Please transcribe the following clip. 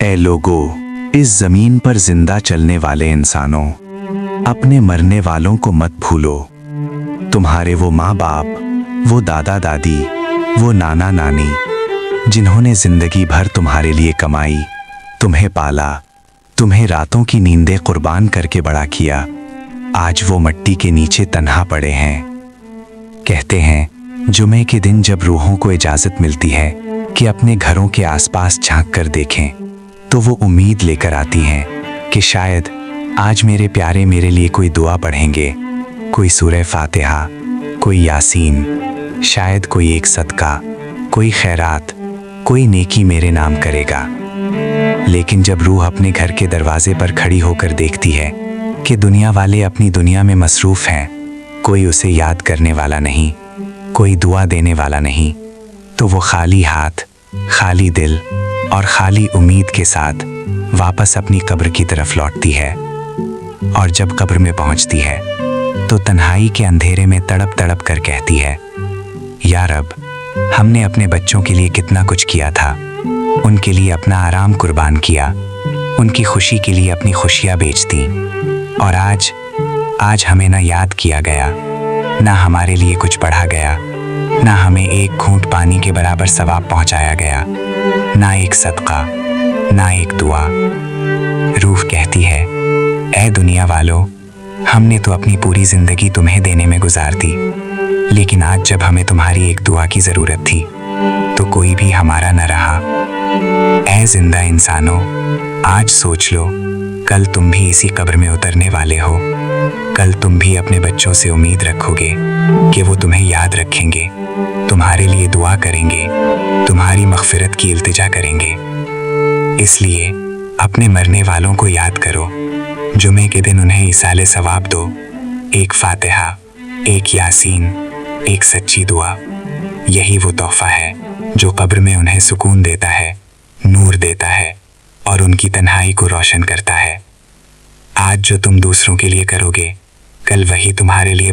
ए लोगो, इस जमीन पर जिंदा चलने वाले इंसानों, अपने मरने वालों को मत भूलो। तुम्हारे वो माँ बाप, वो दादा दादी, वो नाना नानी, जिन्होंने जिंदगी भर तुम्हारे लिए कमाई, तुम्हें पाला, तुम्हें रातों की नींदें कुर्बान करके बड़ा किया, आज वो मिट्टी के नीचे तन्हा पड़े हैं। कहते हैं जुमे के दिन जब रूहों को इजाजत मिलती है कि अपने घरों के आसपास झांक कर देखें, तो वो उम्मीद लेकर आती हैं कि शायद आज मेरे प्यारे मेरे लिए कोई दुआ पढ़ेंगे, कोई सूरह फातिहा, कोई यासीन, शायद कोई एक सदका, कोई खैरात, कोई नेकी मेरे नाम करेगा। लेकिन जब रूह अपने घर के दरवाजे पर खड़ी होकर देखती है कि दुनिया वाले अपनी दुनिया में मसरूफ हैं, कोई उसे याद करने वाला नहीं, कोई दुआ देने वाला नहीं, तो वो खाली हाथ, खाली दिल और खाली उम्मीद के साथ वापस अपनी कब्र की तरफ लौटती है। और जब कब्र में पहुंचती है तो तन्हाई के अंधेरे में तड़प तड़प कर कहती है, या रब, हमने अपने बच्चों के लिए कितना कुछ किया था, उनके लिए अपना आराम कुर्बान किया, उनकी खुशी के लिए अपनी खुशियाँ बेच दी, और आज हमें ना याद किया गया, ना हमारे लिए कुछ पढ़ा गया, ना हमें एक घूंट पानी के बराबर सवाब पहुंचाया गया, ना एक सदका, ना एक दुआ। रूह कहती है, ऐ दुनिया वालों, हमने तो अपनी पूरी जिंदगी तुम्हें देने में गुजार दी, लेकिन आज जब हमें तुम्हारी एक दुआ की जरूरत थी तो कोई भी हमारा न रहा। ऐ जिंदा इंसानों, आज सोच लो, कल तुम भी इसी कब्र में उतरने वाले हो। कल तुम भी अपने बच्चों से उम्मीद रखोगे कि वो तुम्हें याद रखेंगे, तुम्हारे लिए दुआ करेंगे, तुम्हारी मग़फ़िरत की इल्तिजा करेंगे। इसलिए अपने मरने वालों को याद करो, जुमे के दिन उन्हें इसाले सवाब दो, एक फातिहा, एक यासीन, एक सच्ची दुआ। यही वो तोहफा है जो कब्र में उन्हें सुकून देता है, नूर देता है और उनकी तन्हाई को रोशन करता है। आज जो तुम दूसरों के लिए करोगे, कल वही तुम्हारे लिए